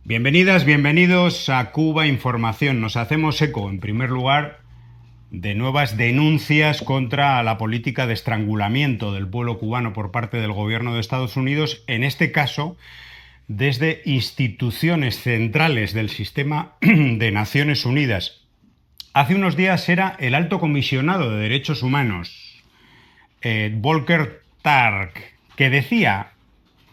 Bienvenidas, bienvenidos a Cuba Información. Nos hacemos eco, en primer lugar, de nuevas denuncias contra la política de estrangulamiento del pueblo cubano por parte del gobierno de Estados Unidos, en este caso, desde instituciones centrales del sistema de Naciones Unidas. Hace unos días era el alto comisionado de Derechos Humanos, Volker Turk, que decía,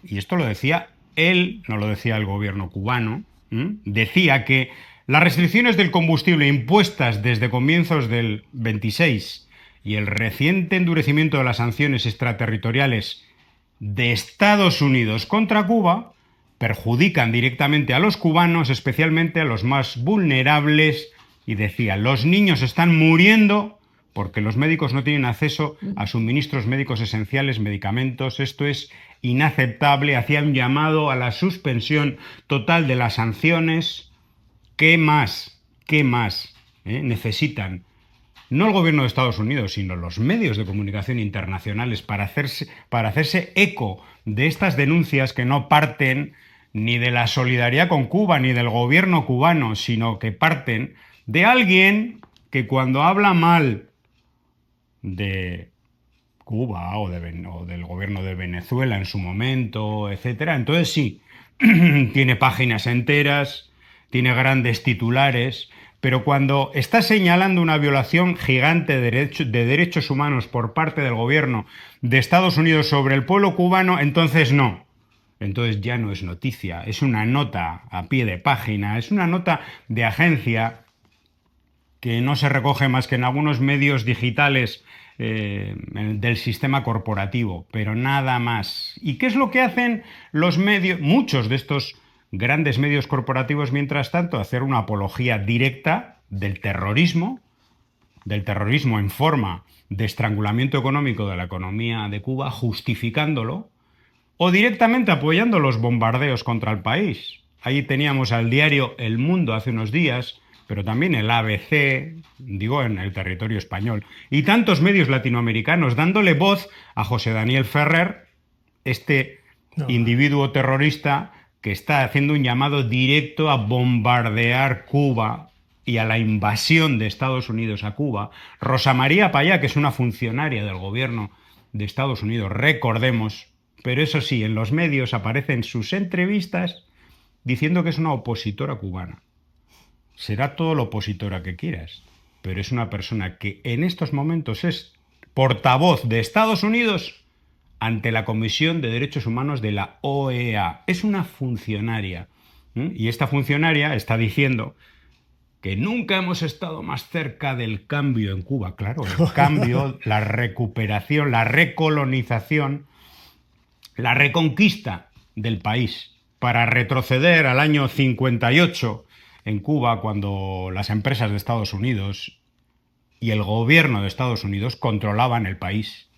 y esto lo decía él, no lo decía el gobierno cubano, decía que las restricciones del combustible impuestas desde comienzos del 26 y el reciente endurecimiento de las sanciones extraterritoriales de Estados Unidos contra Cuba perjudican directamente a los cubanos, especialmente a los más vulnerables, y decía, los niños están muriendo porque los médicos no tienen acceso a suministros médicos esenciales, medicamentos. Esto es inaceptable. Hacía un llamado a la suspensión total de las sanciones. ¿Qué más? ¿Qué más necesitan? No el gobierno de Estados Unidos, sino los medios de comunicación internacionales para hacerse eco de estas denuncias que no parten ni de la solidaridad con Cuba ni del gobierno cubano, sino que parten de alguien que cuando habla mal de Cuba o del gobierno de Venezuela en su momento, etcétera, entonces sí, tiene páginas enteras, tiene grandes titulares, pero cuando está señalando una violación gigante de derechos humanos por parte del gobierno de Estados Unidos sobre el pueblo cubano, entonces no. Entonces ya no es noticia, es una nota a pie de página, es una nota de agencia que no se recoge más que en algunos medios digitales del sistema corporativo, pero nada más. ¿Y qué es lo que hacen los medios, muchos de estos grandes medios corporativos, mientras tanto? Hacer una apología directa del terrorismo en forma de estrangulamiento económico de la economía de Cuba, justificándolo, o directamente apoyando los bombardeos contra el país. Ahí teníamos al diario El Mundo hace unos días, pero también el ABC, digo, en el territorio español, y tantos medios latinoamericanos dándole voz a José Daniel Ferrer, este individuo terrorista que está haciendo un llamado directo a bombardear Cuba y a la invasión de Estados Unidos a Cuba. Rosa María Payá, que es una funcionaria del gobierno de Estados Unidos, recordemos, pero eso sí, en los medios aparecen sus entrevistas diciendo que es una opositora cubana. Será todo lo opositora que quieras, pero es una persona que en estos momentos es portavoz de Estados Unidos ante la Comisión de Derechos Humanos de la OEA. Es una funcionaria. Y esta funcionaria está diciendo que nunca hemos estado más cerca del cambio en Cuba. Claro, el cambio, la recuperación, la recolonización, la reconquista del país para retroceder al año 58 en Cuba, cuando las empresas de Estados Unidos y el gobierno de Estados Unidos controlaban el país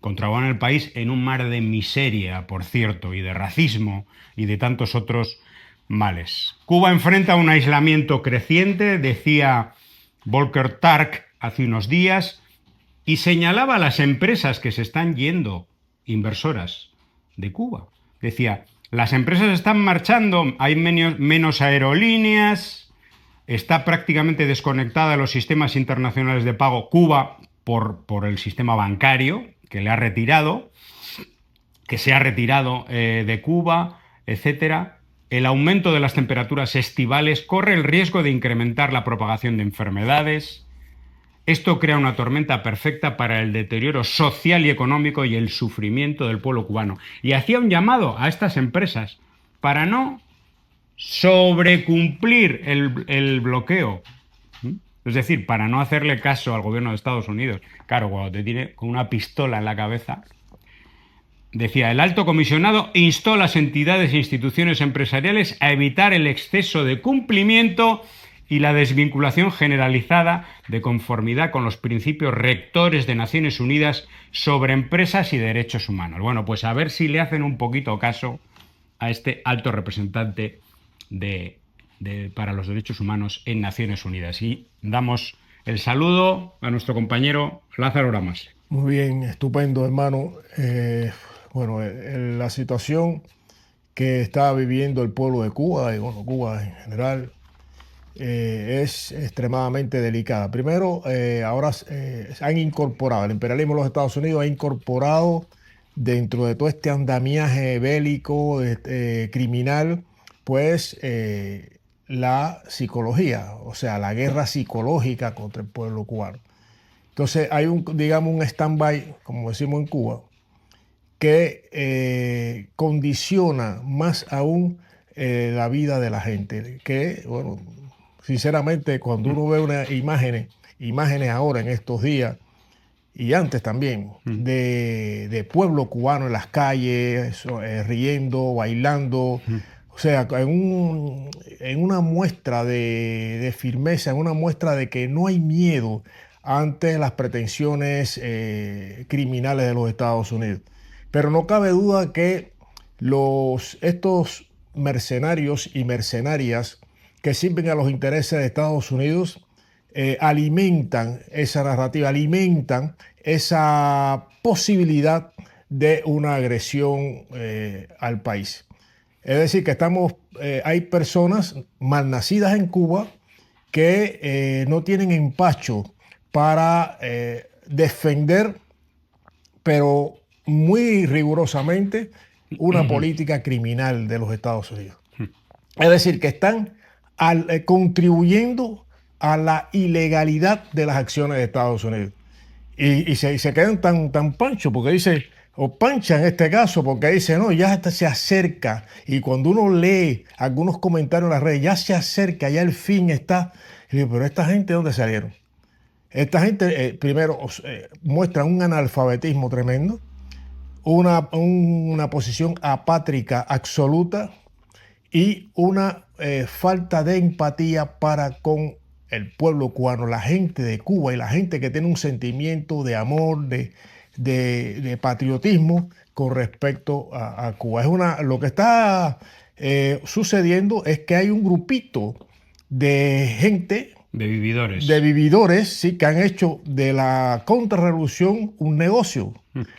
en un mar de miseria, por cierto, y de racismo y de tantos otros males. Cuba enfrenta un aislamiento creciente, decía Volker Turk hace unos días, y señalaba a las empresas que se están yendo, inversoras de Cuba. Decía, las empresas están marchando, hay menos aerolíneas, está prácticamente desconectada de los sistemas internacionales de pago Cuba por el sistema bancario, que le ha retirado, que se ha retirado de Cuba, etcétera. El aumento de las temperaturas estivales corre el riesgo de incrementar la propagación de enfermedades. Esto crea una tormenta perfecta para el deterioro social y económico y el sufrimiento del pueblo cubano. Y hacía un llamado a estas empresas para no sobrecumplir el bloqueo. Es decir, para no hacerle caso al gobierno de Estados Unidos. Claro, cuando te tiene con una pistola en la cabeza. Decía, el alto comisionado instó a las entidades e instituciones empresariales a evitar el exceso de cumplimiento y la desvinculación generalizada de conformidad con los principios rectores de Naciones Unidas sobre empresas y derechos humanos. Bueno, pues a ver si le hacen un poquito caso a este alto representante para los derechos humanos en Naciones Unidas. Y damos el saludo a nuestro compañero Lázaro Ramase. Muy bien, estupendo, hermano. Bueno, la situación que está viviendo el pueblo de Cuba, y bueno, Cuba en general, es extremadamente delicada. Primero, ahora han incorporado, el imperialismo de los Estados Unidos ha incorporado dentro de todo este andamiaje bélico, criminal, pues la psicología, o sea, la guerra psicológica contra el pueblo cubano. Entonces hay digamos, un stand-by, como decimos en Cuba, que condiciona más aún la vida de la gente. Que, bueno, sinceramente, cuando uno ve unas imágenes ahora en estos días, y antes también, de pueblo cubano en las calles, riendo, bailando, o sea, en una muestra de firmeza, en una muestra de que no hay miedo ante las pretensiones criminales de los Estados Unidos. Pero no cabe duda que estos mercenarios y mercenarias que sirven a los intereses de Estados Unidos alimentan esa narrativa, alimentan esa posibilidad de una agresión al país. Es decir, que hay personas malnacidas en Cuba que no tienen empacho para defender, pero muy rigurosamente, una política criminal de los Estados Unidos. Es decir, que están contribuyendo a la ilegalidad de las acciones de Estados Unidos. Y se quedan tan panchos, porque dice, o pancha en este caso, porque dice, no, ya hasta se acerca. Y cuando uno lee algunos comentarios en las redes, ya se acerca, ya el fin está. Y digo, pero esta gente, ¿de dónde salieron? Esta gente, primero, muestra un analfabetismo tremendo, una posición apátrica absoluta y una falta de empatía para con el pueblo cubano, la gente de Cuba y la gente que tiene un sentimiento de amor, de patriotismo con respecto a Cuba. Lo que está sucediendo es que hay un grupito de gente, de vividores, sí, que han hecho de la contrarrevolución un negocio,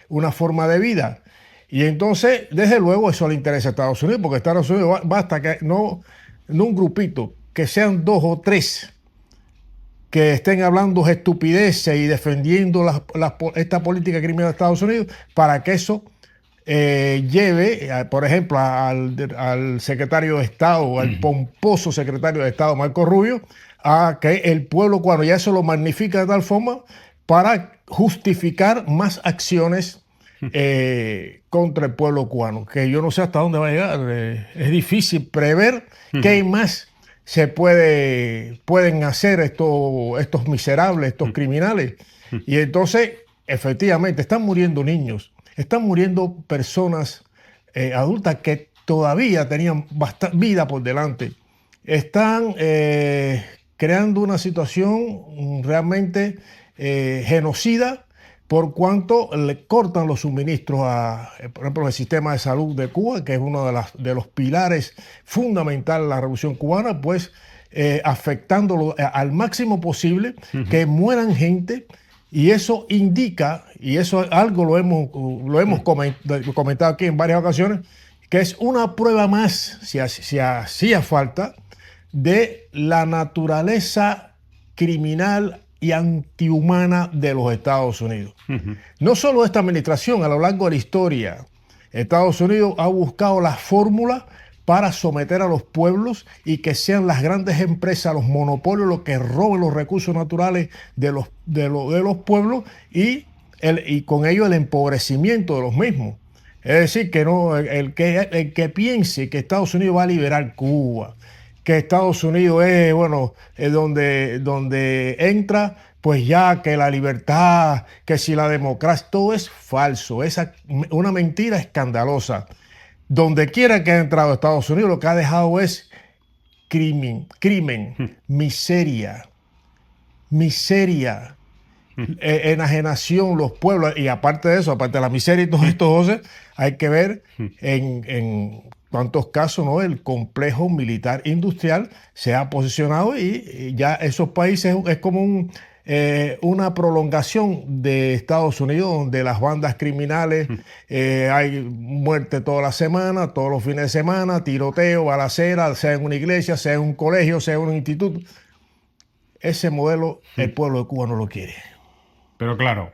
una forma de vida. Y entonces, desde luego, eso le interesa a Estados Unidos, porque Estados Unidos basta que no un grupito, que sean 2 o 3 que estén hablando estupideces y defendiendo esta política criminal de Estados Unidos para que eso lleve, por ejemplo, al secretario de Estado, al pomposo secretario de Estado, Marco Rubio, a que el pueblo cubano ya eso lo magnifica de tal forma para justificar más acciones contra el pueblo cubano, que yo no sé hasta dónde va a llegar. Es difícil prever qué más pueden hacer estos miserables, estos criminales. Y entonces, efectivamente, están muriendo niños, están muriendo personas adultas que todavía tenían vida por delante. Están creando una situación realmente genocida, por cuanto le cortan los suministros por ejemplo, el sistema de salud de Cuba, que es uno de los pilares fundamentales de la Revolución Cubana, pues afectándolo al máximo posible, que mueran gente, y eso indica, y eso algo lo hemos comentado aquí en varias ocasiones, que es una prueba más, si hacía falta, de la naturaleza criminal y antihumana de los Estados Unidos. No solo esta administración, a lo largo de la historia, Estados Unidos ha buscado la fórmula para someter a los pueblos y que sean las grandes empresas, los monopolios, los que roben los recursos naturales de los pueblos y con ello el empobrecimiento de los mismos. Es decir, que no, el que piense que Estados Unidos va a liberar Cuba, que Estados Unidos es, bueno, es donde entra, pues ya que la libertad, que si la democracia, todo es falso, es una mentira escandalosa. Donde quiera que ha entrado Estados Unidos, lo que ha dejado es crimen, miseria, enajenación, los pueblos, y aparte de eso, aparte de la miseria y todo esto, José, hay que ver en cuántos casos, ¿no?, el complejo militar industrial se ha posicionado y ya esos países es como una prolongación de Estados Unidos, donde las bandas criminales hay muerte toda la semana, todos los fines de semana, tiroteo, balacera, sea en una iglesia, sea en un colegio, sea en un instituto. Ese modelo el pueblo de Cuba no lo quiere. Pero claro,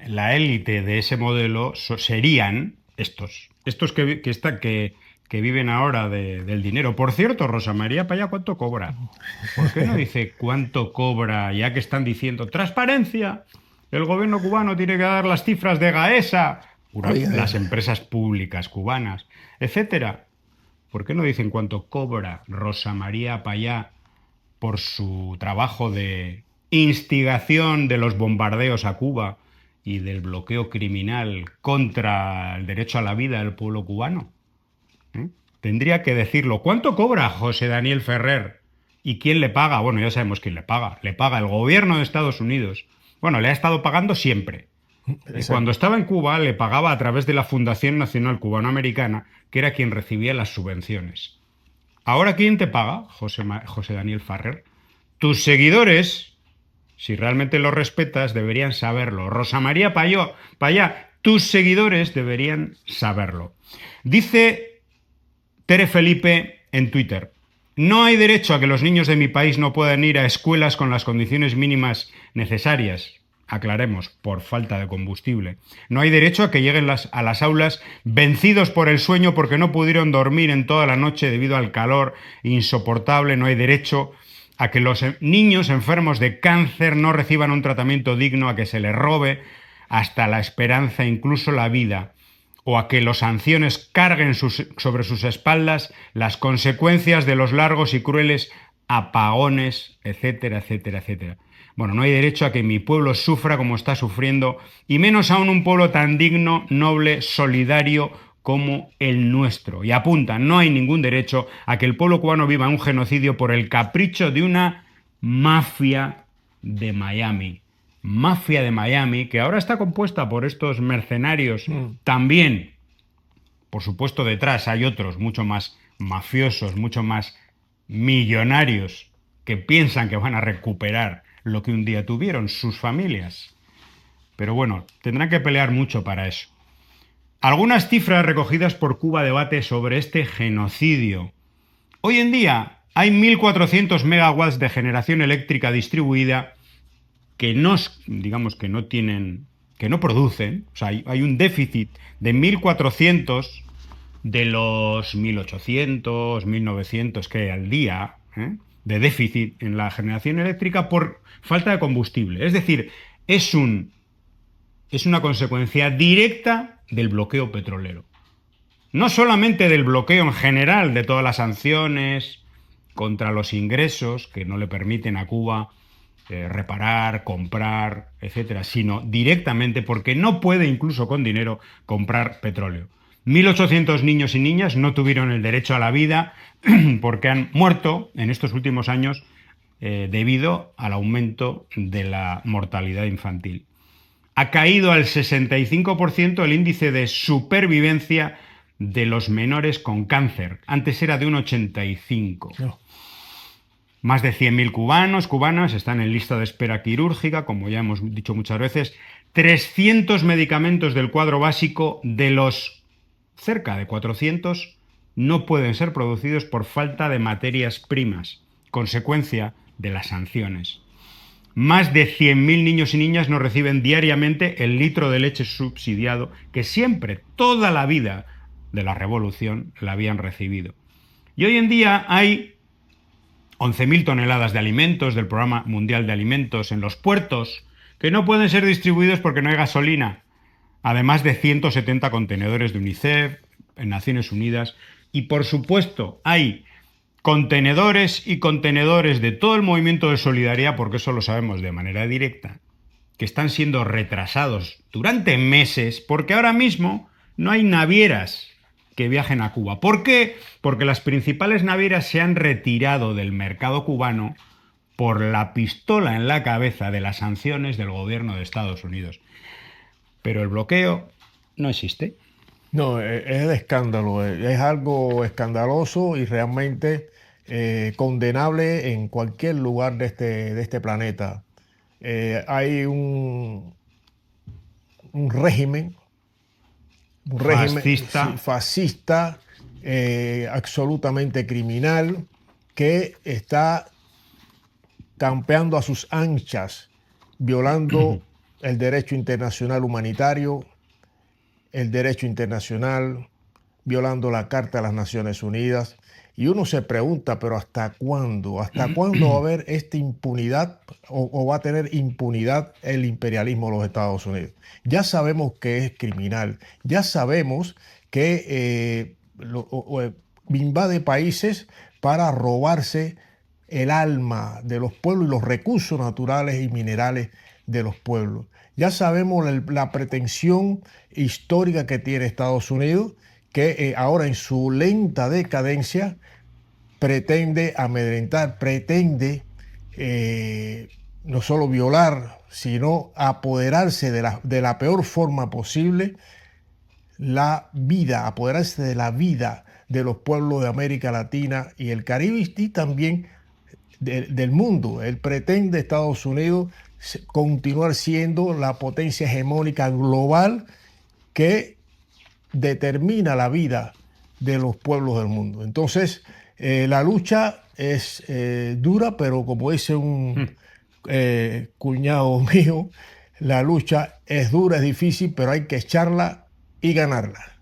la élite de ese modelo serían estos que viven ahora del dinero. Por cierto, Rosa María Payá, ¿cuánto cobra? ¿Por qué no dice cuánto cobra, ya que están diciendo transparencia? El gobierno cubano tiene que dar las cifras de Gaesa, las empresas públicas cubanas, etcétera. ¿Por qué no dicen cuánto cobra Rosa María Payá por su trabajo de instigación de los bombardeos a Cuba y del bloqueo criminal contra el derecho a la vida del pueblo cubano? Tendría que decirlo. ¿Cuánto cobra José Daniel Ferrer? ¿Y quién le paga? Bueno, ya sabemos quién le paga. Le paga el gobierno de Estados Unidos. Bueno, le ha estado pagando siempre. Y cuando estaba en Cuba le pagaba a través de la Fundación Nacional Cubanoamericana, que era quien recibía las subvenciones. ¿Ahora quién te paga, José Daniel Ferrer? Tus seguidores, si realmente los respetas, deberían saberlo. Rosa María Payá, tus seguidores deberían saberlo. Dice Tere Felipe en Twitter: no hay derecho a que los niños de mi país no puedan ir a escuelas con las condiciones mínimas necesarias. Aclaremos, por falta de combustible. No hay derecho a que lleguen a las aulas vencidos por el sueño porque no pudieron dormir en toda la noche debido al calor insoportable. No hay derecho a que los niños enfermos de cáncer no reciban un tratamiento digno, a que se les robe hasta la esperanza, incluso la vida, o a que los ancianos carguen sobre sus espaldas las consecuencias de los largos y crueles apagones, etcétera, etcétera, etcétera. Bueno, no hay derecho a que mi pueblo sufra como está sufriendo, y menos aún un pueblo tan digno, noble, solidario como el nuestro. Y apunta, no hay ningún derecho a que el pueblo cubano viva un genocidio por el capricho de una mafia de Miami. Mafia de Miami, que ahora está compuesta por estos mercenarios. También, por supuesto, detrás hay otros mucho más mafiosos, mucho más millonarios, que piensan que van a recuperar lo que un día tuvieron sus familias. Pero bueno, tendrán que pelear mucho para eso. Algunas cifras recogidas por Cuba Debate sobre este genocidio. Hoy en día hay 1.400 megawatts de generación eléctrica distribuida que no producen. O sea, hay un déficit de 1.400 de los 1.800, 1.900 que hay al día, de déficit en la generación eléctrica por falta de combustible. Es decir, es una consecuencia directa del bloqueo petrolero. No solamente del bloqueo en general de todas las sanciones contra los ingresos que no le permiten a Cuba reparar, comprar, etcétera, sino directamente porque no puede, incluso con dinero, comprar petróleo. 1.800 niños y niñas no tuvieron el derecho a la vida porque han muerto en estos últimos años debido al aumento de la mortalidad infantil. Ha caído al 65% el índice de supervivencia de los menores con cáncer. Antes era de un 85%. No. Más de 100.000 cubanas están en lista de espera quirúrgica, como ya hemos dicho muchas veces. 300 medicamentos del cuadro básico, de los cerca de 400, no pueden ser producidos por falta de materias primas, consecuencia de las sanciones. Más de 100.000 niños y niñas no reciben diariamente el litro de leche subsidiado que siempre, toda la vida de la revolución, la habían recibido. Y hoy en día hay 11.000 toneladas de alimentos del Programa Mundial de Alimentos en los puertos que no pueden ser distribuidos porque no hay gasolina, además de 170 contenedores de UNICEF, en Naciones Unidas, y por supuesto hay contenedores y contenedores de todo el movimiento de solidaridad, porque eso lo sabemos de manera directa, que están siendo retrasados durante meses porque ahora mismo no hay navieras que viajen a Cuba. ¿Por qué? Porque las principales navieras se han retirado del mercado cubano por la pistola en la cabeza de las sanciones del gobierno de Estados Unidos. Pero el bloqueo no existe. No, es de escándalo, es algo escandaloso y realmente condenable en cualquier lugar de este planeta. hay un régimen fascista, sí, fascista, absolutamente criminal, que está campeando a sus anchas, violando el derecho internacional humanitario, el derecho internacional, violando la Carta de las Naciones Unidas. Y uno se pregunta, pero ¿hasta cuándo? ¿Hasta cuándo va a haber esta impunidad o va a tener impunidad el imperialismo de los Estados Unidos? Ya sabemos que es criminal, ya sabemos que invade países para robarse el alma de los pueblos y los recursos naturales y minerales de los pueblos. Ya sabemos la pretensión histórica que tiene Estados Unidos, que ahora en su lenta decadencia pretende amedrentar, pretende no solo violar, sino apoderarse de la peor forma posible la vida, apoderarse de la vida de los pueblos de América Latina y el Caribe y también del mundo. Él pretende, Estados Unidos, continuar siendo la potencia hegemónica global que determina la vida de los pueblos del mundo. Entonces, la lucha es dura, pero como dice un cuñado mío, la lucha es dura, es difícil, pero hay que echarla y ganarla.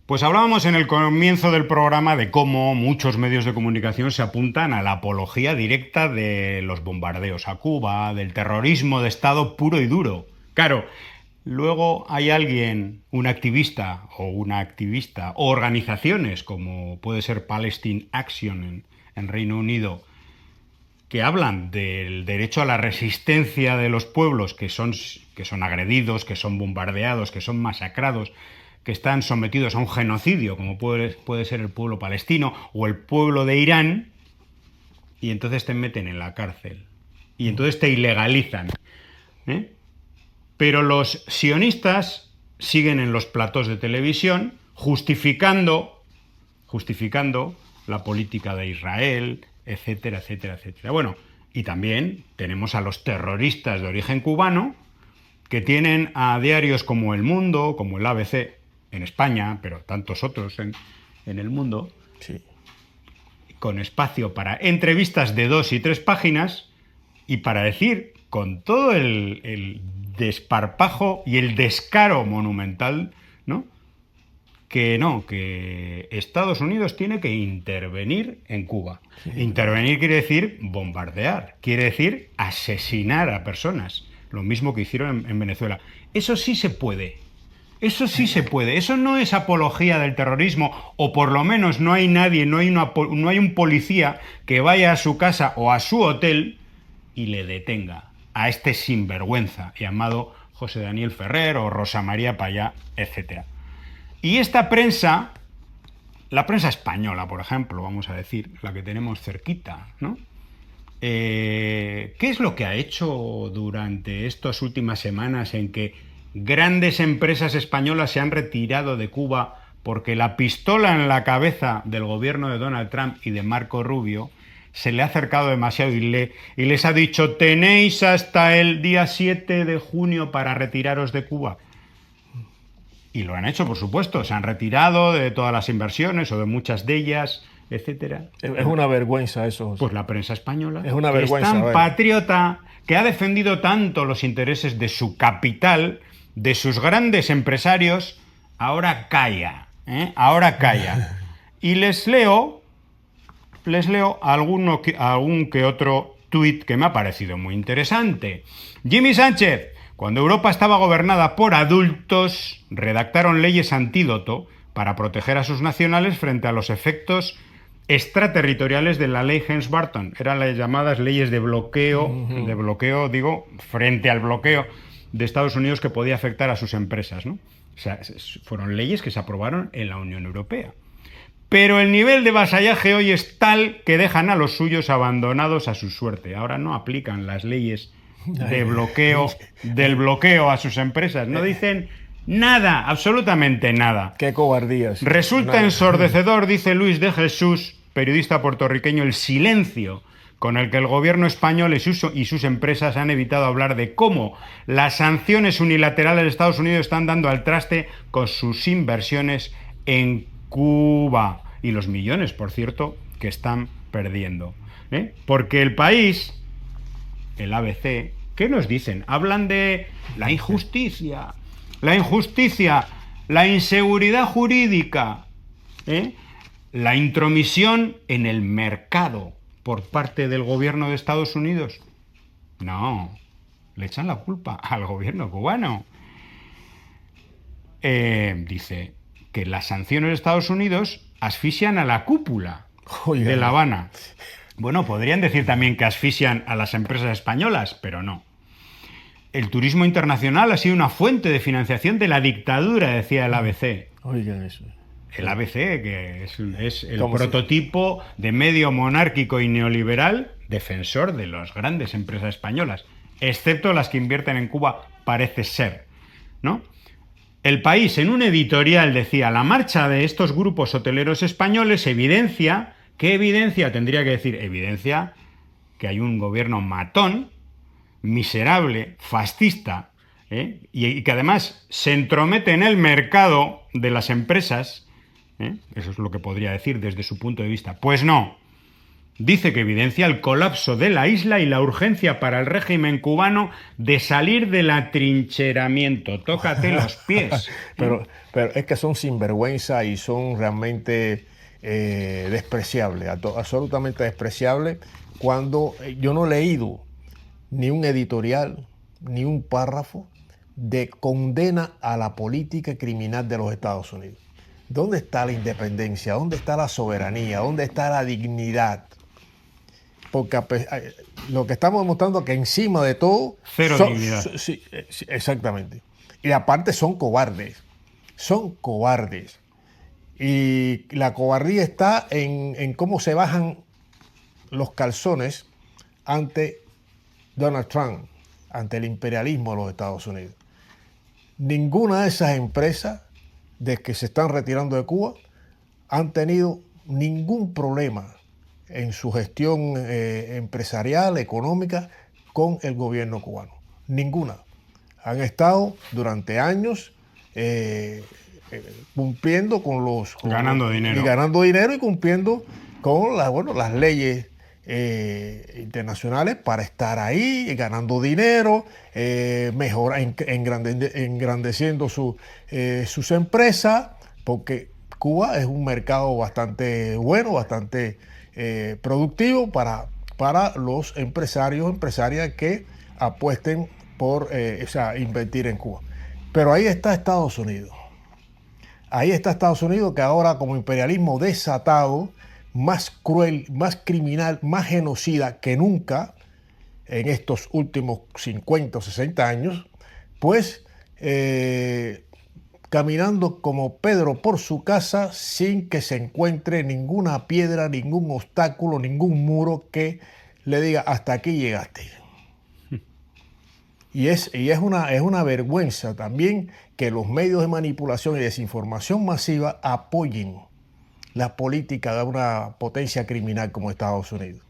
Pues hablábamos en el comienzo del programa de cómo muchos medios de comunicación se apuntan a la apología directa de los bombardeos a Cuba, del terrorismo de Estado puro y duro. Claro, luego hay alguien, un activista, o organizaciones como puede ser Palestine Action en Reino Unido, que hablan del derecho a la resistencia de los pueblos que son agredidos, que son bombardeados, que son masacrados, que están sometidos a un genocidio, como puede ser el pueblo palestino o el pueblo de Irán, y entonces te meten en la cárcel. Y entonces te ilegalizan. Pero los sionistas siguen en los platós de televisión justificando la política de Israel, etcétera, etcétera, etcétera. Bueno, y también tenemos a los terroristas de origen cubano, que tienen a diarios como El Mundo, como el ABC, en España, pero tantos otros en el mundo, sí, con espacio para entrevistas de 2 y 3 páginas y para decir con todo el desparpajo y el descaro monumental, ¿no? Que Estados Unidos tiene que intervenir en Cuba. Sí. Intervenir quiere decir bombardear, quiere decir asesinar a personas, lo mismo que hicieron en Venezuela. Eso sí se puede. Eso sí se puede. Eso no es apología del terrorismo, o por lo menos no hay nadie, no hay un policía que vaya a su casa o a su hotel y le detenga a este sinvergüenza llamado José Daniel Ferrer o Rosa María Payá, etc. Y esta prensa, la prensa española, por ejemplo, vamos a decir, la que tenemos cerquita, ¿no? ¿Qué es lo que ha hecho durante estas últimas semanas en que grandes empresas españolas se han retirado de Cuba porque la pistola en la cabeza del gobierno de Donald Trump y de Marco Rubio se le ha acercado demasiado y les ha dicho: tenéis hasta el día 7 de junio para retiraros de Cuba? Y lo han hecho, por supuesto, se han retirado de todas las inversiones o de muchas de ellas, etcétera. Es una vergüenza eso. Pues la prensa española, es una vergüenza, que es tan patriota, que ha defendido tanto los intereses de su capital, de sus grandes empresarios, ahora calla, ahora calla. Y les leo algún que otro tuit que me ha parecido muy interesante. Jimmy Sánchez: cuando Europa estaba gobernada por adultos, redactaron leyes antídoto para proteger a sus nacionales frente a los efectos extraterritoriales de la ley Helms-Burton. Eran las llamadas leyes de bloqueo, frente al bloqueo de Estados Unidos que podía afectar a sus empresas, ¿no? O sea, fueron leyes que se aprobaron en la Unión Europea. Pero el nivel de vasallaje hoy es tal que dejan a los suyos abandonados a su suerte. Ahora no aplican las leyes de bloqueo, del bloqueo a sus empresas. No dicen nada, absolutamente nada. ¡Qué cobardías! Resulta ensordecedor, dice Luis de Jesús, periodista puertorriqueño, el silencio con el que el gobierno español y sus empresas han evitado hablar de cómo las sanciones unilaterales de Estados Unidos están dando al traste con sus inversiones en Cuba y los millones, por cierto, que están perdiendo. Porque el país, el ABC, ¿qué nos dicen? Hablan de la injusticia, la inseguridad jurídica, la intromisión en el mercado por parte del gobierno de Estados Unidos. No, le echan la culpa al gobierno cubano. Dice que las sanciones de Estados Unidos asfixian a la cúpula de La Habana. Bueno, podrían decir también que asfixian a las empresas españolas, pero no. El turismo internacional ha sido una fuente de financiación de la dictadura, decía el ABC. Oigan eso. El ABC, que es el prototipo de medio monárquico y neoliberal, defensor de las grandes empresas españolas, excepto las que invierten en Cuba, parece ser, ¿no? El País, en un editorial, decía: la marcha de estos grupos hoteleros españoles evidencia... ¿Qué evidencia? Tendría que decir, evidencia que hay un gobierno matón, miserable, fascista, y que además se entromete en el mercado de las empresas. Eso es lo que podría decir desde su punto de vista. Pues no. Dice que evidencia el colapso de la isla y la urgencia para el régimen cubano de salir del atrincheramiento. Tócate los pies. Pero es que son sinvergüenza y son realmente despreciables, absolutamente despreciables, cuando yo no he leído ni un editorial, ni un párrafo de condena a la política criminal de los Estados Unidos. ¿Dónde está la independencia? ¿Dónde está la soberanía? ¿Dónde está la dignidad? Porque lo que estamos demostrando es que encima de todo... Cero dignidad. Sí, exactamente. Y aparte son cobardes. Son cobardes. Y la cobardía está en cómo se bajan los calzones ante Donald Trump, ante el imperialismo de los Estados Unidos. Ninguna de esas empresas de que se están retirando de Cuba han tenido ningún problema en su gestión empresarial, económica, con el gobierno cubano. Ninguna. Han estado durante años cumpliendo con los... ganando dinero. Y ganando dinero y cumpliendo con las leyes internacionales para estar ahí, ganando dinero, engrandeciendo sus empresas, porque Cuba es un mercado bastante bueno, bastante productivo para los empresarias que apuesten por invertir en Cuba. Pero ahí está Estados Unidos. Ahí está Estados Unidos, que ahora, como imperialismo desatado, más cruel, más criminal, más genocida que nunca en estos últimos 50 o 60 años, pues caminando como Pedro por su casa sin que se encuentre ninguna piedra, ningún obstáculo, ningún muro que le diga hasta aquí llegaste. Y es una vergüenza también que los medios de manipulación y desinformación masiva apoyen la política de una potencia criminal como Estados Unidos.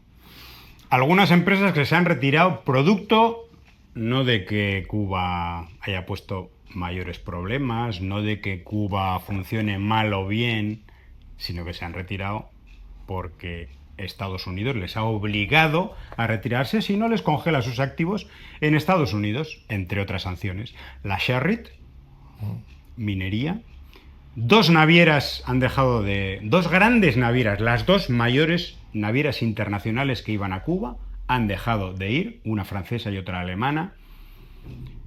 Algunas empresas que se han retirado producto no de que Cuba haya puesto mayores problemas, no de que Cuba funcione mal o bien, sino que se han retirado porque Estados Unidos les ha obligado a retirarse si no les congela sus activos en Estados Unidos, entre otras sanciones. La Sharrit, minería, dos navieras han dejado dos grandes navieras, las dos mayores navieras internacionales que iban a Cuba, han dejado de ir, una francesa y otra alemana.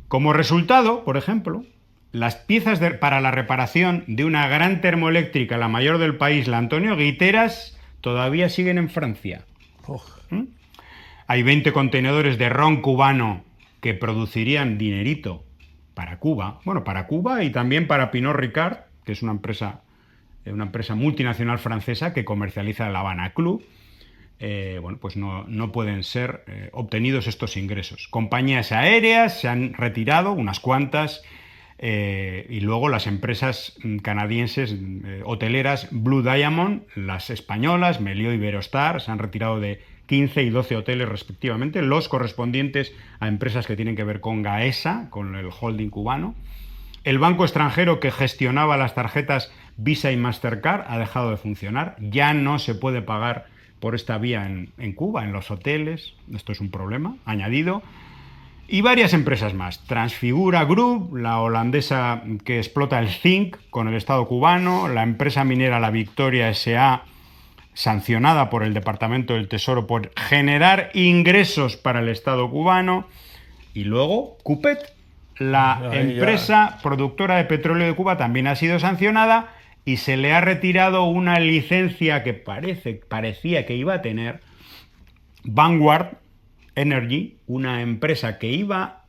Como resultado, por ejemplo, las piezas para la reparación de una gran termoeléctrica, la mayor del país, la Antonio Guiteras, todavía siguen en Francia. Hay 20 contenedores de ron cubano que producirían dinerito para Cuba. Bueno, para Cuba y también para Pernod Ricard, que es una empresa multinacional francesa que comercializa el Habana Club. Pues no pueden ser obtenidos estos ingresos. Compañías aéreas se han retirado, unas cuantas. Y luego las empresas canadienses hoteleras Blue Diamond, las españolas, Melió y Iberostar, se han retirado de 15 y 12 hoteles respectivamente, los correspondientes a empresas que tienen que ver con Gaesa, con el holding cubano. El banco extranjero que gestionaba las tarjetas Visa y Mastercard ha dejado de funcionar. Ya no se puede pagar por esta vía en Cuba, en los hoteles. Esto es un problema añadido. Y varias empresas más. Transfigura Group, la holandesa que explota el zinc con el Estado cubano. La empresa minera La Victoria S.A., sancionada por el Departamento del Tesoro por generar ingresos para el Estado cubano. Y luego Cupet, la empresa productora de petróleo de Cuba, también ha sido sancionada y se le ha retirado una licencia que parecía que iba a tener Vanguard Energy, una empresa que iba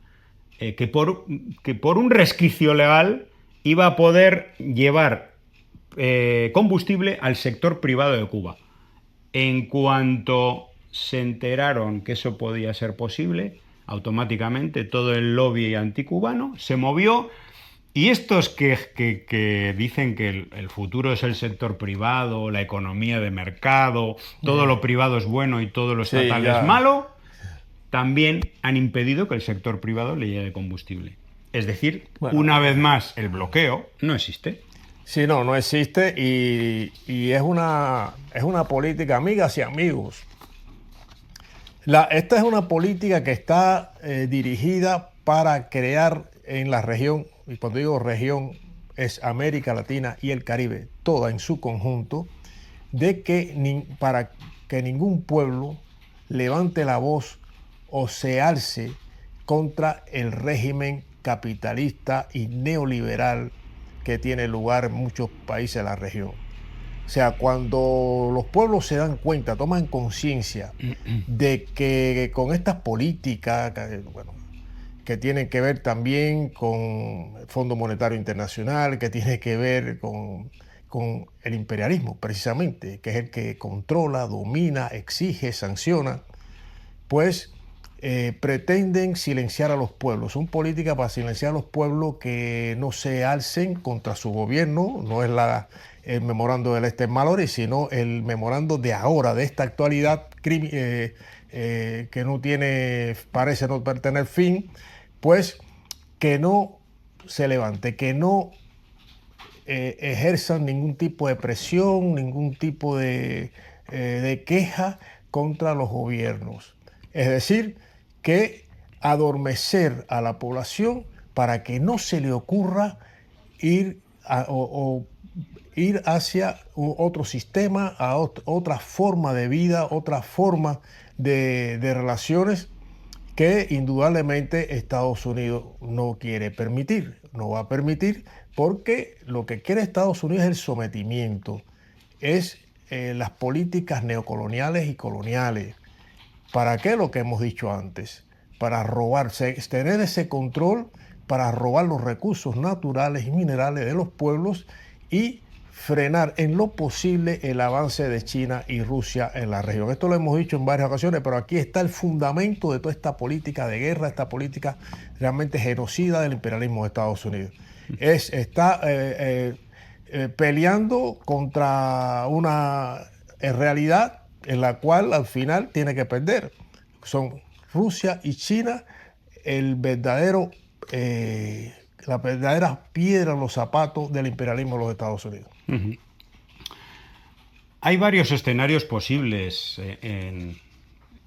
que por un resquicio legal iba a poder llevar combustible al sector privado de Cuba. En cuanto se enteraron que eso podía ser posible, automáticamente todo el lobby anticubano se movió. Y estos que dicen que el futuro es el sector privado, la economía de mercado, todo lo privado es bueno y todo lo estatal es malo, también han impedido que el sector privado le llegue combustible. Es decir, una vez más, el bloqueo no existe. Sí, no existe y es una política, amigas y amigos. Esta es una política que está dirigida para crear en la región, y cuando digo región es América Latina y el Caribe, toda en su conjunto, para que ningún pueblo levante la voz o se alce contra el régimen capitalista y neoliberal que tiene lugar en muchos países de la región. O sea, cuando los pueblos se dan cuenta, toman conciencia de que con estas políticas, que tienen que ver también con el Fondo Monetario Internacional, que tiene que ver con el imperialismo, precisamente, que es el que controla, domina, exige, sanciona, pues pretenden silenciar a los pueblos. Son políticas para silenciar a los pueblos que no se alcen contra su gobierno. No es el memorando del Este Mallory, sino el memorando de ahora, de esta actualidad que parece no tener fin, pues que no se levante, que no ejerzan ningún tipo de presión, ningún tipo de queja contra los gobiernos. Es decir, que adormecer a la población para que no se le ocurra ir hacia otro sistema, a otra forma de vida, otra forma de relaciones que indudablemente Estados Unidos no quiere permitir, no va a permitir, porque lo que quiere Estados Unidos es el sometimiento, es las políticas neocoloniales y coloniales. ¿Para qué? Lo que hemos dicho antes, para tener ese control, para robar los recursos naturales y minerales de los pueblos y frenar en lo posible el avance de China y Rusia en la región. Esto lo hemos dicho en varias ocasiones, pero aquí está el fundamento de toda esta política de guerra, esta política realmente genocida del imperialismo de Estados Unidos. Está peleando contra una realidad en la cual al final tiene que perder. Son Rusia y China la verdadera piedra en los zapatos del imperialismo de los Estados Unidos. Uh-huh. Hay varios escenarios posibles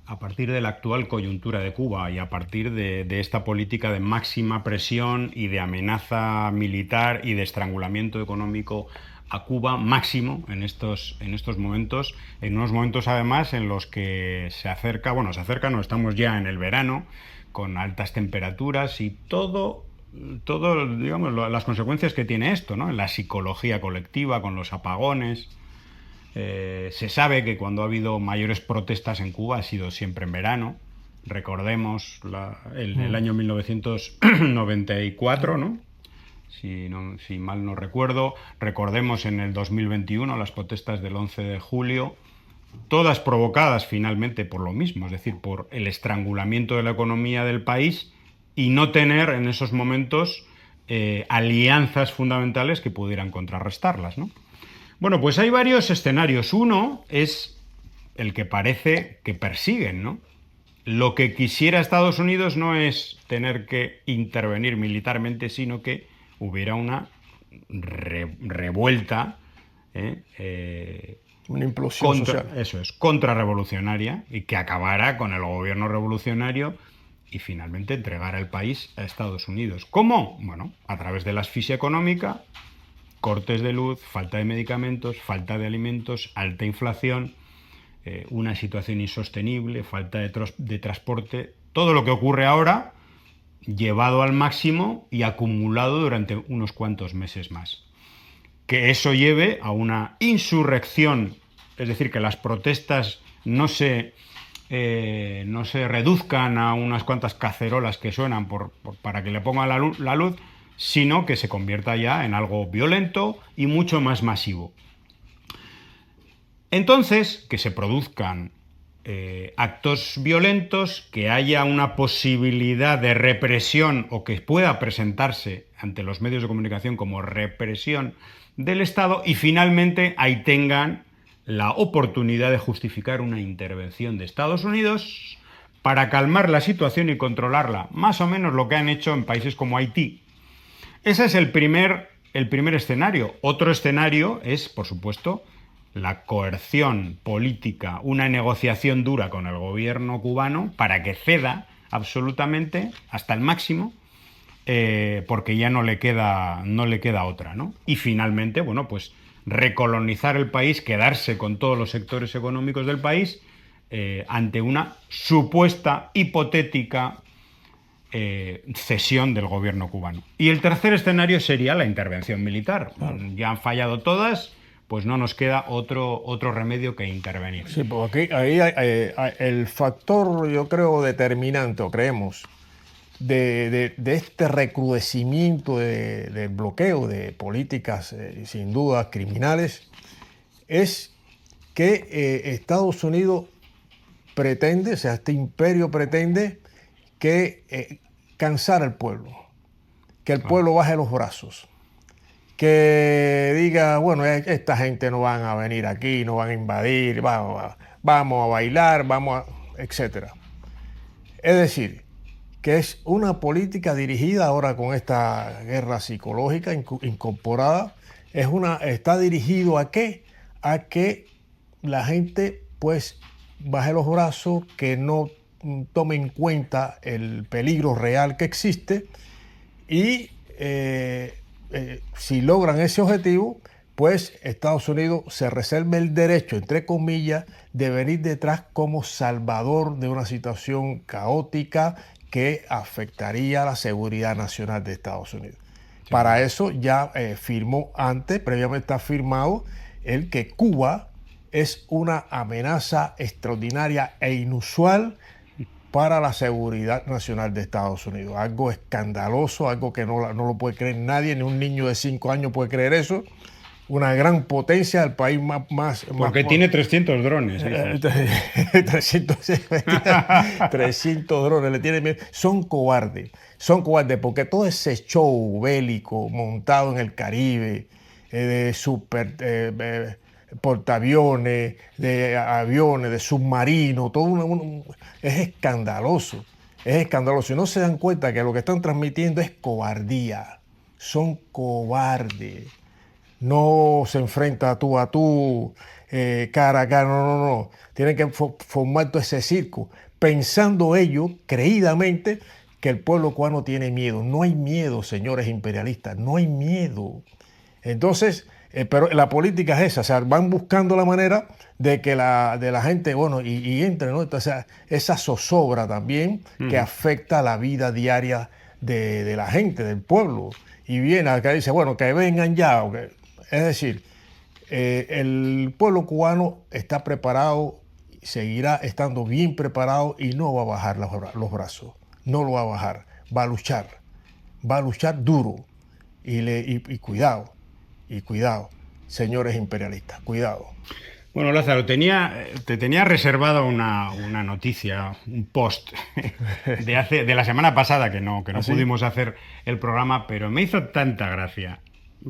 a partir de la actual coyuntura de Cuba y a partir de esta política de máxima presión y de amenaza militar y de estrangulamiento económico a Cuba máximo en estos momentos, en unos momentos además en los que estamos ya en el verano, con altas temperaturas y todo digamos, las consecuencias que tiene esto, ¿no? En la psicología colectiva, con los apagones. Se sabe que cuando ha habido mayores protestas en Cuba ha sido siempre en verano. Recordemos el año 1994, ¿no? Si mal no recuerdo. Recordemos en el 2021 las protestas del 11 de julio, todas provocadas finalmente por lo mismo, es decir, por el estrangulamiento de la economía del país y no tener en esos momentos alianzas fundamentales que pudieran contrarrestarlas, ¿no? Bueno, pues hay varios escenarios. Uno es el que parece que persiguen, ¿no? Lo que quisiera Estados Unidos no es tener que intervenir militarmente, sino que hubiera una revuelta, una implosión social. Eso es, contrarrevolucionaria, y que acabara con el gobierno revolucionario y finalmente entregara el país a Estados Unidos. ¿Cómo? Bueno, a través de la asfixia económica, cortes de luz, falta de medicamentos, falta de alimentos, alta inflación, una situación insostenible, falta de transporte, todo lo que ocurre ahora llevado al máximo y acumulado durante unos cuantos meses más. Que eso lleve a una insurrección, es decir, que las protestas no se reduzcan a unas cuantas cacerolas que suenan para que le pongan la luz, sino que se convierta ya en algo violento y mucho más masivo. Entonces, que se produzcan actos violentos, que haya una posibilidad de represión o que pueda presentarse ante los medios de comunicación como represión del Estado, y finalmente ahí tengan la oportunidad de justificar una intervención de Estados Unidos para calmar la situación y controlarla, más o menos lo que han hecho en países como Haití. Ese es el primer escenario. Otro escenario es, por supuesto, la coerción política, una negociación dura con el gobierno cubano para que ceda absolutamente hasta el máximo, porque ya no le queda otra, ¿no? Y finalmente, bueno, pues recolonizar el país, quedarse con todos los sectores económicos del país ante una supuesta hipotética cesión del gobierno cubano. Y el tercer escenario sería la intervención militar. Ya han fallado todas, pues no nos queda otro remedio que intervenir. Sí, porque ahí hay el factor, yo creo, determinante, o creemos, de este recrudecimiento del bloqueo de políticas, sin duda, criminales, es que Estados Unidos pretende, o sea, este imperio pretende que cansar al pueblo, que el pueblo baje los brazos, que diga, bueno, esta gente no van a venir aquí, no van a invadir, vamos a bailar, etcétera. Es decir, que es una política dirigida ahora con esta guerra psicológica incorporada, está dirigido ¿a qué? A que la gente pues baje los brazos, que no tome en cuenta el peligro real que existe, y si logran ese objetivo, pues Estados Unidos se reserva el derecho, entre comillas, de venir detrás como salvador de una situación caótica que afectaría la seguridad nacional de Estados Unidos. Sí. Para eso ya previamente está firmado el que Cuba es una amenaza extraordinaria e inusual para la seguridad nacional de Estados Unidos. Algo escandaloso, algo que no lo puede creer nadie, ni un niño de 5 años puede creer eso. Una gran potencia, el país más... Porque tiene 300 drones. 300 drones, le tienen miedo. Son cobardes, porque todo ese show bélico montado en el Caribe, de portaaviones, de aviones, de submarinos, todo es escandaloso. Es escandaloso. Y no se dan cuenta que lo que están transmitiendo es cobardía. Son cobardes. No se enfrenta tú a tú, cara a cara, no. Tienen que formar todo ese circo, pensando ellos, creídamente, que el pueblo cubano tiene miedo. No hay miedo, señores imperialistas, no hay miedo. Entonces, pero la política es esa, o sea, van buscando la manera de que la gente, bueno, y entre, ¿no? Entonces, esa zozobra también que afecta la vida diaria de la gente, del pueblo. Y viene acá y dice, bueno, que vengan ya, okay. Es decir, el pueblo cubano está preparado, seguirá estando bien preparado y no va a bajar los brazos, no lo va a bajar, va a luchar duro y cuidado, señores imperialistas, cuidado. Bueno, Lázaro, te tenía reservado una noticia, un post de la semana pasada que no ¿Así? pudimos hacer el programa, pero me hizo tanta gracia.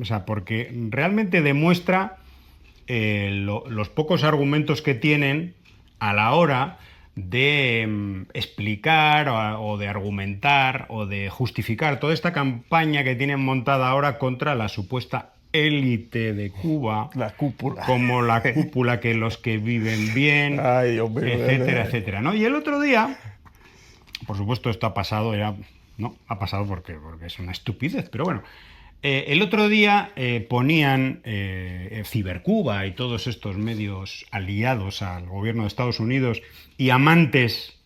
O sea, porque realmente demuestra los pocos argumentos que tienen a la hora de explicar o de argumentar o de justificar toda esta campaña que tienen montada ahora contra la supuesta élite de Cuba, La cúpula. como la cúpula, que los que viven bien, Ay, Dios mío. etcétera, etcétera, ¿no? Y el otro día, por supuesto, esto ha pasado ya, no, ha pasado porque es una estupidez, pero bueno. El otro día ponían Cibercuba y todos estos medios aliados al gobierno de Estados Unidos y amantes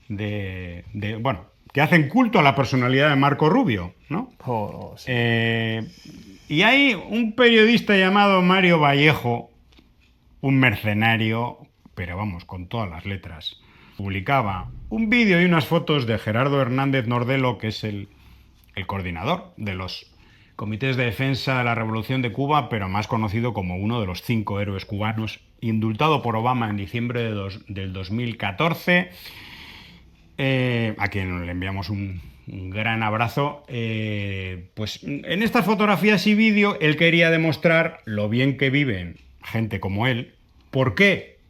bueno, que hacen culto a la personalidad de Marco Rubio, ¿no? Oh, sí. Y hay un periodista llamado Mario Vallejo, un mercenario, pero vamos, con todas las letras, publicaba un vídeo y unas fotos de Gerardo Hernández Nordelo, que es el coordinador de los comités de defensa de la Revolución de Cuba, pero más conocido como uno de los 5 héroes cubanos, indultado por Obama en diciembre del 2014, a quien le enviamos un gran abrazo. Pues en estas fotografías y vídeo él quería demostrar lo bien que viven gente como él. ¿Por qué?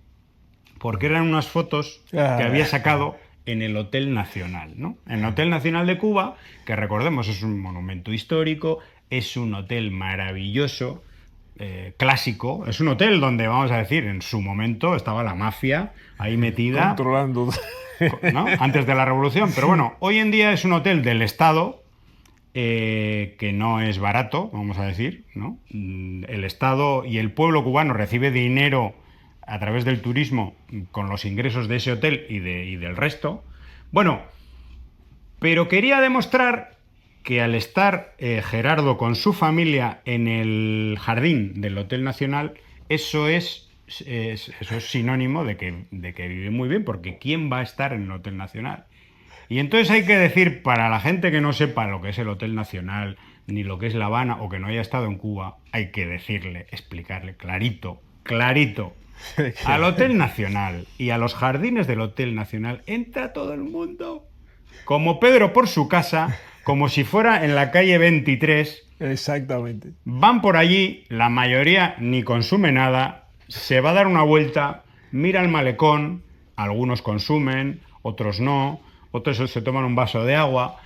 Porque eran unas fotos que había sacado en el Hotel Nacional, ¿no? En el Hotel Nacional de Cuba, que recordemos es un monumento histórico, es un hotel maravilloso, clásico, es un hotel donde, vamos a decir, en su momento estaba la mafia ahí metida, Controlando. ¿no? Antes de la revolución, pero bueno, hoy en día es un hotel del Estado, que no es barato, vamos a decir, ¿no? El Estado y el pueblo cubano recibe dinero a través del turismo con los ingresos de ese hotel y del resto. Bueno, pero quería demostrar que al estar Gerardo con su familia en el jardín del Hotel Nacional, eso es sinónimo de que vive muy bien, porque ¿quién va a estar en el Hotel Nacional? Y entonces hay que decir, para la gente que no sepa lo que es el Hotel Nacional, ni lo que es La Habana, o que no haya estado en Cuba, hay que decirle, explicarle clarito, al Hotel Nacional y a los jardines del Hotel Nacional entra todo el mundo, como Pedro por su casa, como si fuera en la calle 23. Exactamente. Van por allí, la mayoría ni consume nada, se va a dar una vuelta, mira el malecón, algunos consumen, otros no, otros se toman un vaso de agua.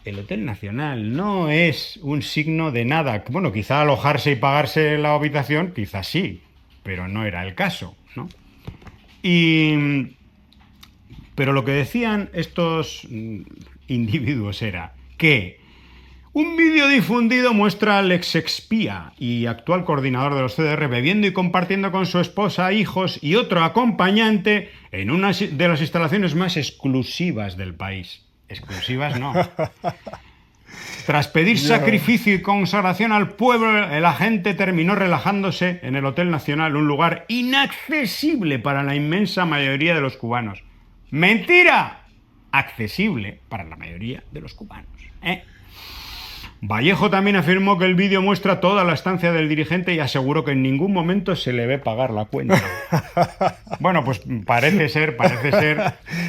El Hotel Nacional no es un signo de nada. Bueno, quizá alojarse y pagarse la habitación, quizás sí, pero no era el caso, ¿no? Pero lo que decían estos individuos era que un vídeo difundido muestra al exespía y actual coordinador de los CDR bebiendo y compartiendo con su esposa, hijos y otro acompañante en una de las instalaciones más exclusivas del país. Exclusivas no. Tras pedir sacrificio y consagración al pueblo, el agente terminó relajándose en el Hotel Nacional, un lugar inaccesible para la inmensa mayoría de los cubanos. ¡Mentira! Accesible para la mayoría de los cubanos, ¿eh? Vallejo también afirmó que el vídeo muestra toda la estancia del dirigente y aseguró que en ningún momento se le ve pagar la cuenta. Bueno, pues parece ser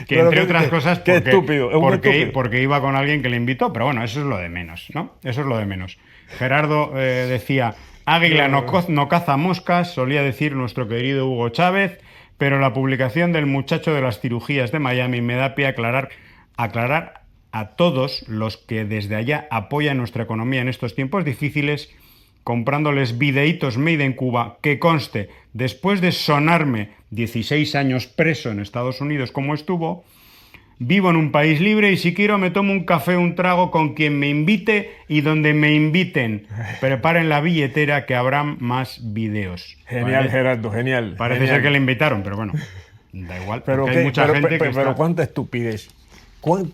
que, entre otras cosas, porque iba con alguien que le invitó, pero bueno, eso es lo de menos, ¿no? Eso es lo de menos. Gerardo decía, águila no caza moscas, solía decir nuestro querido Hugo Chávez, pero la publicación del muchacho de las cirugías de Miami me da pie a aclarar a todos los que desde allá apoyan nuestra economía en estos tiempos difíciles, comprándoles videitos made in Cuba, que conste, después de sonarme 16 años preso en Estados Unidos como estuvo, vivo en un país libre y si quiero me tomo un café, un trago con quien me invite y donde me inviten. Preparen la billetera que habrá más videos. Genial, Gerardo, genial. Parece ser que le invitaron, pero bueno, da igual. Pero hay mucha gente que pero cuánta estupidez.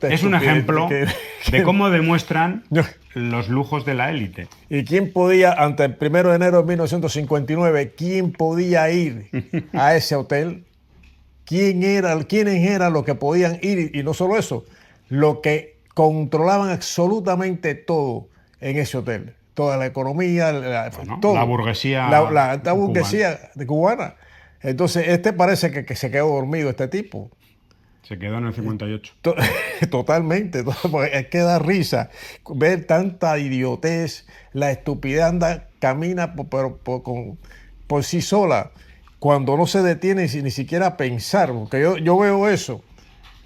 Es un ejemplo de cómo demuestran los lujos de la élite. ¿Y quién podía, ante el 1 de enero de 1959, quién podía ir a ese hotel? ¿Quiénes eran los que podían ir? Y no solo eso, los que controlaban absolutamente todo en ese hotel. toda la economía, todo. La burguesía, la burguesía cubana. Entonces, parece que se quedó dormido, este tipo. Se quedó en el 58. Totalmente. Es que da risa ver tanta idiotez, la estupidez camina por sí sola, cuando no se detiene ni siquiera a pensar. Porque yo veo eso,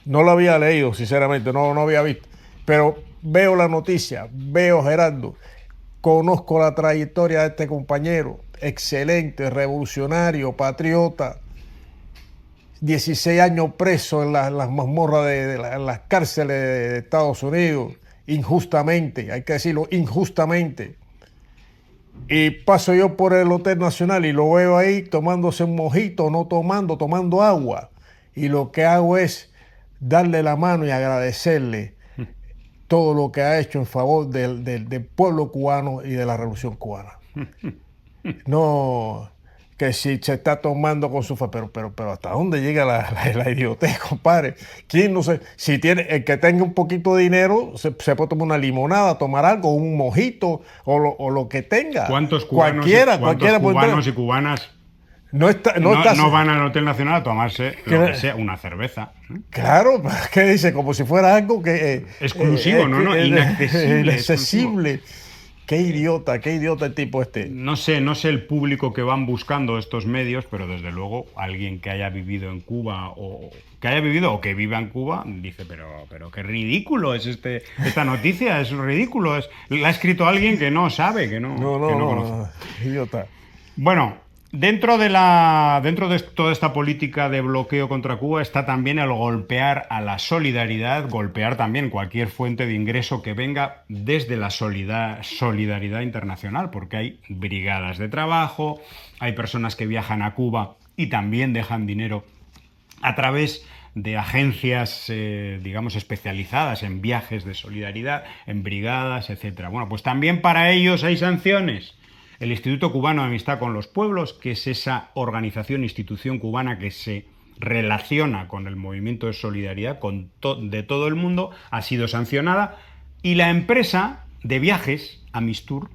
no lo había leído, sinceramente, no había visto, pero veo la noticia, veo Gerardo, conozco la trayectoria de este compañero, excelente, revolucionario, patriota, 16 años preso en las mazmorras en las cárceles de Estados Unidos, injustamente, hay que decirlo, injustamente. Y paso yo por el Hotel Nacional y lo veo ahí tomándose un mojito, tomando agua. Y lo que hago es darle la mano y agradecerle todo lo que ha hecho en favor del pueblo cubano y de la revolución cubana. No, que si se está tomando con su pero ¿hasta dónde llega la idiotez, compadre? ¿Quién no sé? Si tiene, el que tenga un poquito de dinero, se puede tomar una limonada, tomar algo, un mojito o lo que tenga. ¿Cuántos cubanos, cualquiera cubanos y cubanas no van al Hotel Nacional a tomarse lo que sea, una cerveza? Claro, ¿qué dice? Como si fuera algo que... exclusivo, inaccesible. Inaccesible. Qué idiota el tipo este. No sé el público que van buscando estos medios, pero desde luego alguien que haya vivido en Cuba o que viva en Cuba dice, pero qué ridículo es esta noticia, es ridículo. La ha escrito alguien que no sabe, que no conoce. Idiota. Bueno, dentro de toda esta política de bloqueo contra Cuba está también el golpear a la solidaridad, golpear también cualquier fuente de ingreso que venga desde la solidaridad internacional, porque hay brigadas de trabajo, hay personas que viajan a Cuba y también dejan dinero a través de agencias, digamos, especializadas en viajes de solidaridad, en brigadas, etc. Bueno, pues también para ellos hay sanciones. El Instituto Cubano de Amistad con los Pueblos, que es esa institución cubana que se relaciona con el movimiento de solidaridad de todo el mundo, ha sido sancionada. Y la empresa de viajes, Amistur,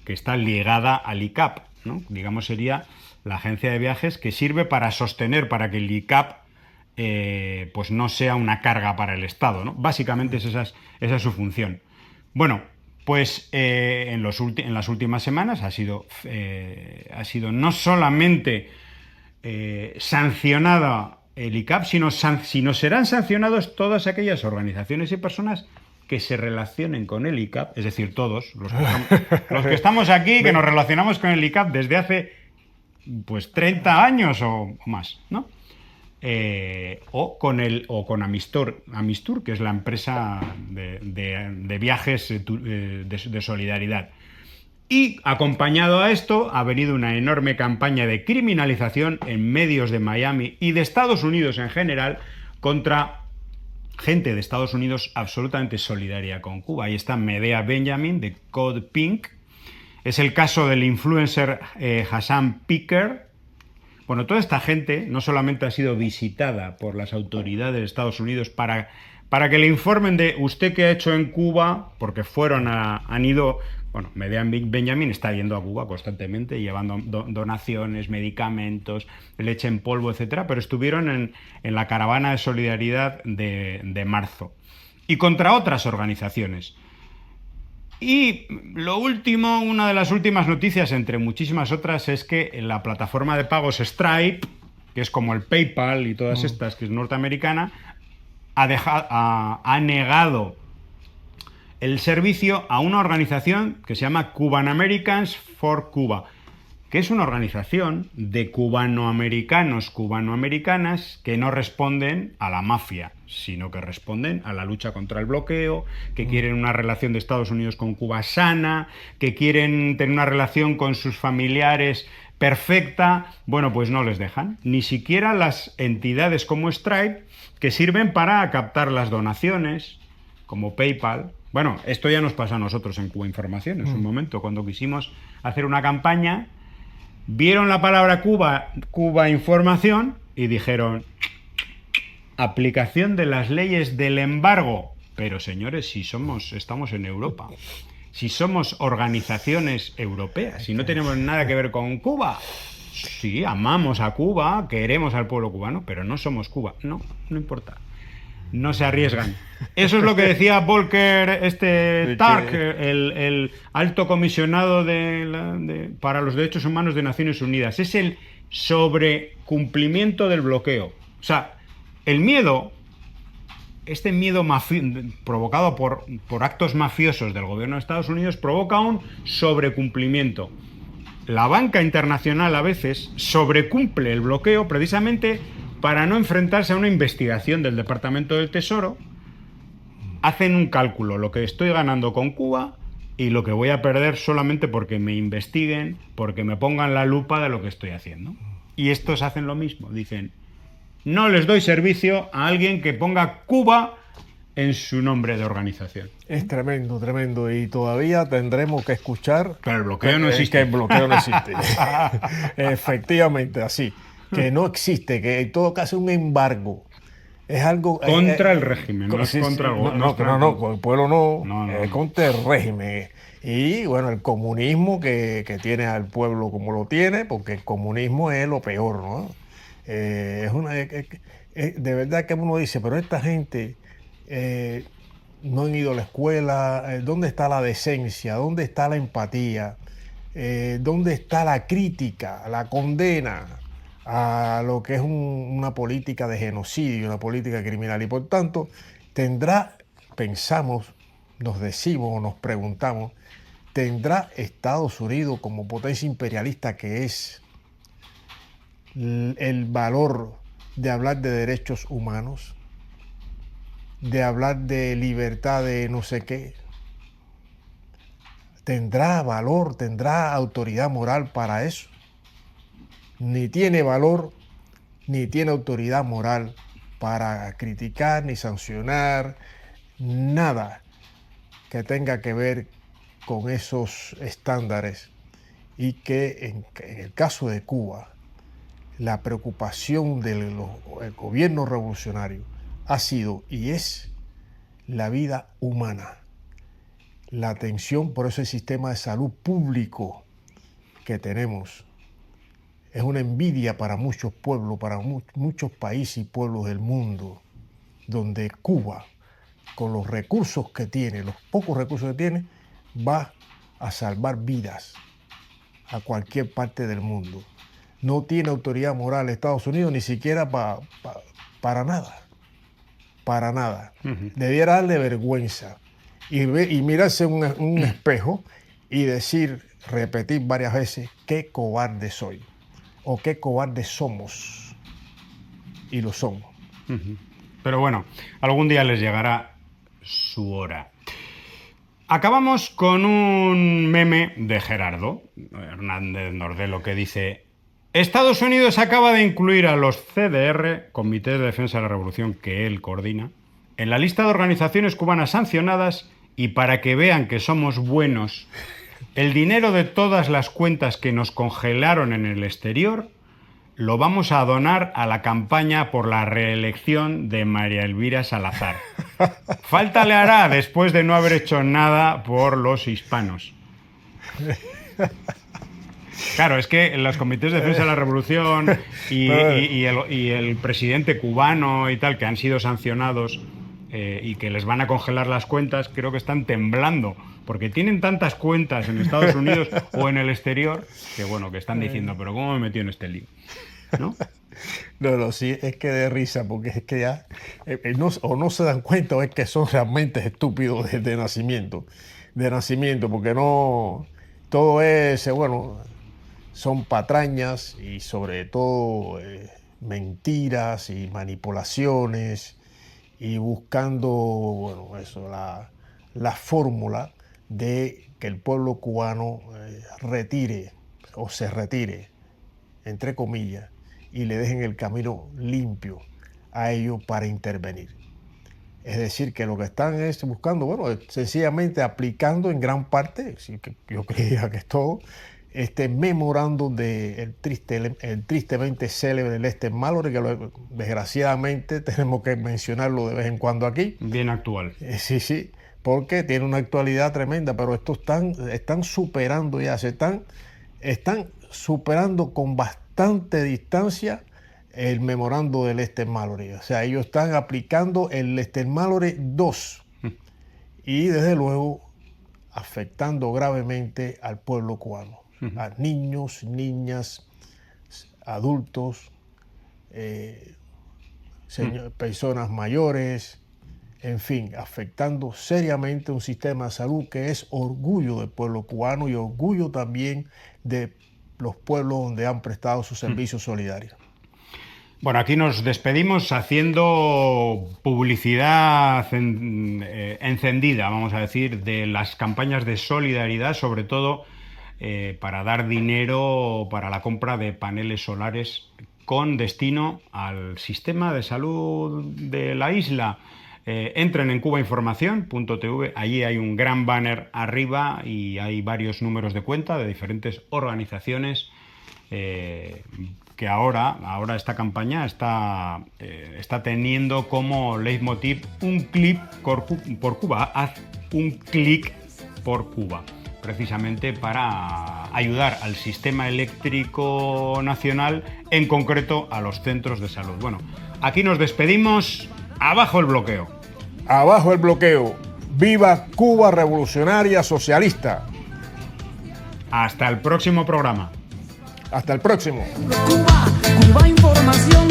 que está ligada al ICAP, ¿no? Digamos, sería la agencia de viajes que sirve para sostener, para que el ICAP pues no sea una carga para el Estado, ¿no? Básicamente esa es su función. Bueno, pues en las últimas semanas ha sido no solamente sancionada el ICAP, sino serán sancionados todas aquellas organizaciones y personas que se relacionen con el ICAP, es decir, todos los que estamos aquí, que nos relacionamos con el ICAP desde hace pues 30 años o más, ¿no? O con Amistur, que es la empresa de viajes de solidaridad. Y acompañado a esto ha venido una enorme campaña de criminalización en medios de Miami y de Estados Unidos en general contra gente de Estados Unidos absolutamente solidaria con Cuba. Ahí está Medea Benjamin de Code Pink. Es el caso del influencer Hassan Piker. Bueno, toda esta gente no solamente ha sido visitada por las autoridades de Estados Unidos para que le informen de usted qué ha hecho en Cuba, porque han ido... Bueno, Medea Benjamin está yendo a Cuba constantemente, llevando donaciones, medicamentos, leche en polvo, etcétera, pero estuvieron en la caravana de solidaridad de marzo. Y contra otras organizaciones. Y lo último, una de las últimas noticias, entre muchísimas otras, es que la plataforma de pagos Stripe, que es como el PayPal y todas estas, que es norteamericana, ha negado el servicio a una organización que se llama Cuban Americans for Cuba, que es una organización de cubanoamericanos, cubanoamericanas que no responden a la mafia, sino que responden a la lucha contra el bloqueo, que quieren una relación de Estados Unidos con Cuba sana, que quieren tener una relación con sus familiares perfecta. Bueno, pues no les dejan. Ni siquiera las entidades como Stripe, que sirven para captar las donaciones, como PayPal. Bueno, esto ya nos pasa a nosotros en Cuba Información. En su momento, cuando quisimos hacer una campaña, vieron la palabra Cuba Información y dijeron: aplicación de las leyes del embargo. Pero señores, si estamos en Europa, Si somos organizaciones europeas, si no tenemos nada que ver con Cuba. Sí, amamos a Cuba, queremos al pueblo cubano, pero no somos Cuba. No, no importa. No se arriesgan. Eso es lo que decía Volker Turk, el alto comisionado para los derechos humanos de Naciones Unidas. Es el sobrecumplimiento del bloqueo. O sea, el miedo, este miedo provocado por actos mafiosos del gobierno de Estados Unidos, provoca un sobrecumplimiento. La banca internacional a veces sobrecumple el bloqueo precisamente para no enfrentarse a una investigación del Departamento del Tesoro. Hacen un cálculo, lo que estoy ganando con Cuba y lo que voy a perder solamente porque me investiguen, porque me pongan la lupa de lo que estoy haciendo. Y estos hacen lo mismo, dicen, no les doy servicio a alguien que ponga Cuba en su nombre de organización. Es tremendo, tremendo. Y todavía tendremos que escuchar... Pero el bloqueo no existe. Que el bloqueo no existe. Efectivamente, así. Que no existe, que en todo caso es un embargo. Es algo... Contra el régimen, no es contra el gobierno. No, el pueblo no, es contra el régimen. Y bueno, el comunismo que tiene al pueblo como lo tiene, porque el comunismo es lo peor, ¿no? De verdad que uno dice, pero esta gente no han ido a la escuela, ¿dónde está la decencia? ¿Dónde está la empatía? ¿Dónde está la crítica, la condena a lo que es una política de genocidio, una política criminal? Y por tanto, pensamos, nos decimos o nos preguntamos, ¿tendrá Estados Unidos como potencia imperialista que es el valor de hablar de derechos humanos, de hablar de libertad de no sé qué? ¿Tendrá valor, tendrá autoridad moral para eso? Ni tiene valor, ni tiene autoridad moral para criticar, ni sancionar, nada que tenga que ver con esos estándares. Y que en el caso de Cuba, la preocupación del gobierno revolucionario ha sido y es la vida humana, la atención por ese sistema de salud público que tenemos. Es una envidia para muchos pueblos, para muchos países y pueblos del mundo, donde Cuba, con los recursos que tiene, los pocos recursos que tiene, va a salvar vidas a cualquier parte del mundo. No tiene autoridad moral Estados Unidos ni siquiera para nada. Para nada. Debiera darle vergüenza y mirarse en un espejo y repetir varias veces, qué cobarde soy o qué cobardes somos. Y lo somos. Pero bueno, algún día les llegará su hora. Acabamos con un meme de Gerardo Hernández Nordelo que dice: Estados Unidos acaba de incluir a los CDR, Comités de Defensa de la Revolución, que él coordina, en la lista de organizaciones cubanas sancionadas, y para que vean que somos buenos, el dinero de todas las cuentas que nos congelaron en el exterior lo vamos a donar a la campaña por la reelección de María Elvira Salazar. Falta le hará después de no haber hecho nada por los hispanos. Claro, es que los comités de defensa de la revolución y el presidente cubano y tal, que han sido sancionados y que les van a congelar las cuentas, creo que están temblando, porque tienen tantas cuentas en Estados Unidos o en el exterior, que bueno, que están diciendo, pero ¿cómo me he metido en este lío? ¿No? No, sí, es que de risa, porque es que ya no se dan cuenta o es que son realmente estúpidos de nacimiento, porque no, todo es, bueno, son patrañas y sobre todo mentiras y manipulaciones y buscando, bueno, eso, la fórmula de que el pueblo cubano se retire, entre comillas, y le dejen el camino limpio a ellos para intervenir. Es decir, que lo que están es buscando, bueno, sencillamente aplicando en gran parte, sí, que yo creía que es todo, este memorándum del tristemente célebre Lester Mallory, que desgraciadamente tenemos que mencionarlo de vez en cuando aquí. Bien actual. Sí, porque tiene una actualidad tremenda, pero estos están superando ya, están superando con bastante distancia el memorando del Esther Mallory. O sea, ellos están aplicando el Esther Mallory 2 y desde luego afectando gravemente al pueblo cubano, a niños, niñas, adultos, personas mayores, en fin, afectando seriamente un sistema de salud que es orgullo del pueblo cubano y orgullo también de los pueblos donde han prestado sus servicios solidarios. Bueno, aquí nos despedimos haciendo publicidad encendida, vamos a decir, de las campañas de solidaridad, sobre todo para dar dinero para la compra de paneles solares con destino al sistema de salud de la isla. Entren en cubainformación.tv, allí hay un gran banner arriba y hay varios números de cuenta de diferentes organizaciones que ahora esta campaña está teniendo como leitmotiv un clic por Cuba, haz un clic por Cuba, precisamente para ayudar al sistema eléctrico nacional, en concreto a los centros de salud. Bueno, aquí nos despedimos, abajo el bloqueo. Abajo el bloqueo, viva Cuba revolucionaria socialista. Hasta el próximo programa. Hasta el próximo. Cuba Información.